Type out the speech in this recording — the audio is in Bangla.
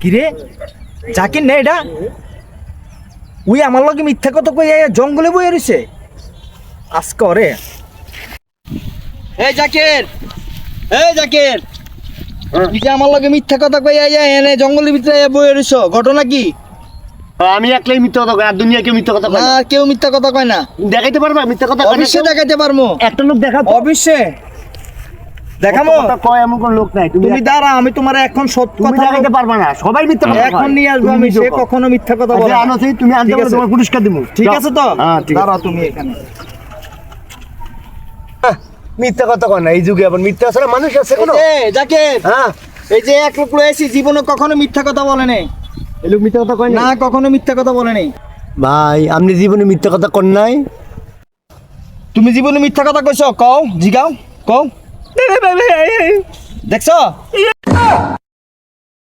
কিরে জাকির নে এটা উই আমার লগে মিথ্যা কথা কই জঙ্গলে বইয়ে রইছে আজকে ওরে এই জাকির তুই যে আমার লগে মিথ্যা কথা কই এনে জঙ্গলের ভিতরে বইয়ে রইছ ঘটনা কি? আমি একলাই মিথ্যা কথা কই আর দুনিয়া কেউ মিথ্যা কথা কয় না না কেউ মিথ্যা কথা কয় না দেখাইতে পারবা মিথ্যা কথা অবশ্যই দেখাইতে পারমু একটা লোক দেখাও অবশ্যই দেখামো কথা কয় এমন কোন লোক নাই তুমি দাঁড়া আমি তোমার এখন সত্য তুমি কথা দেখাইতে পারবা না সবাই মিথ্যা কথা এখন নিয়ে আসবো আমি সে কখনো মিথ্যা কথা বলে না আনো সেই তুমি আনতে ঠিক পারো আছে। তোমার পুরস্কার দেব ঠিক আছে তো হ্যাঁ ঠিক আছে দাঁড়াও তুমি এখানে মিথ্যা কথা কয় না এই যুগে আবার মিথ্যা আছে না মানুষ আছে কোনো জাকির হ্যাঁ এই যে এক লোক রয়েছে জীবনে কখনো মিথ্যা কথা বলে নাই এই লোক মিথ্যা কথা কয় না কখনো মিথ্যা কথা বলে নাই ভাই আপনি জীবনে মিথ্যা কথা কর নাই তুমি জীবনে মিথ্যা কথা কইছো কও জিগাও কও দেখছো